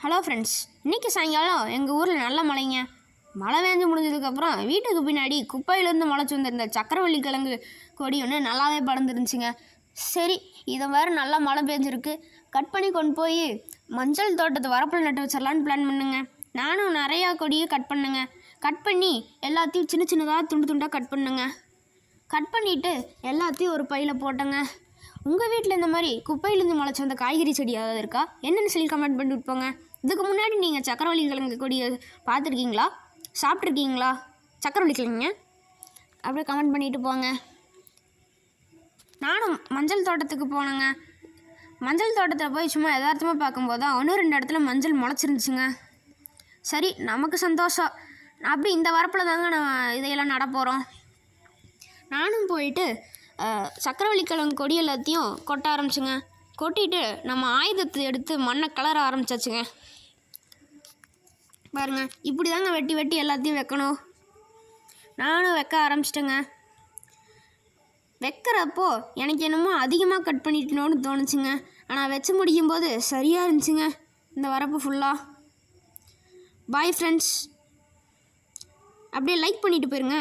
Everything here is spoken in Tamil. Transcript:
ஹலோ ஃப்ரெண்ட்ஸ், இன்றைக்கி சாயங்காலம் எங்கள் ஊரில் நல்ல மழைங்க. மழை வேஞ்சு முடிஞ்சதுக்கப்புறம் வீட்டுக்கு பின்னாடி குப்பையிலேருந்து முளைச்சி வந்திருந்த சக்கரவள்ளி கிழங்கு கொடி ஒன்று நல்லாவே படர்ந்துருந்துச்சுங்க. சரி, இதை வேறு நல்லா மழை பெஞ்சிருக்கு, கட் பண்ணி கொண்டு போய் மஞ்சள் தோட்டத்தை வரப்பில் நட்டு வச்சிடலான்னு பிளான் பண்ணுங்க. நானும் நிறையா கொடியை கட் பண்ணுங்க. கட் பண்ணி எல்லாத்தையும் சின்ன சின்னதாக துண்டு துண்டாக கட் பண்ணுங்க. கட் பண்ணிவிட்டு எல்லாத்தையும் ஒரு பையில் போட்டேங்க. உங்கள் வீட்டில் இந்த மாதிரி குப்பையிலேருந்து முளைச்சி வந்த காய்கறி செடி ஏதாவது இருக்கா? என்னென்னு சொல்லி கமெண்ட் பண்ணிட்டு போங்க. இதுக்கு முன்னாடி நீங்கள் சக்கரவள்ளி கிழங்கு கொடியை பார்த்துருக்கீங்களா? சாப்பிட்ருக்கீங்களா? சக்கரவள்ளி கிழங்குங்க அப்படியே கமெண்ட் பண்ணிட்டு போங்க. நானும் மஞ்சள் தோட்டத்துக்கு போனேங்க. மஞ்சள் தோட்டத்தில் போய் சும்மா யதார்த்தமாக பார்க்கும்போது தான் 1-2 இடத்துல மஞ்சள் முளைச்சிருந்துச்சுங்க. சரி, நமக்கு சந்தோஷம். அப்படி இந்த வரப்பில் தாங்க நம்ம இதையெல்லாம் நட போகிறோம். நானும் போயிட்டு சக்கரவள்ளி கிழங்கு கொடி எல்லாத்தையும் கொட்ட ஆரம்பிச்சுங்க. கொட்டிட்டு நம்ம ஆயுதத்தை எடுத்து மண்ணை கலர ஆரம்பிச்சாச்சுங்க. பாருங்க, இப்படி தாங்க வெட்டி வெட்டி எல்லாத்தையும் வைக்கணும். நானும் வைக்க ஆரம்பிச்சிட்டேங்க. வைக்கிறப்போ எனக்கு என்னமோ அதிகமாக கட் பண்ணிட்டோன்னு தோணுச்சுங்க. ஆனால் வச்சு முடிக்கும்போது சரியாக இருந்துச்சுங்க இந்த வரப்பு ஃபுல்லாக. பாய் ஃப்ரெண்ட்ஸ், அப்படியே லைக் பண்ணிட்டு போயிருங்க.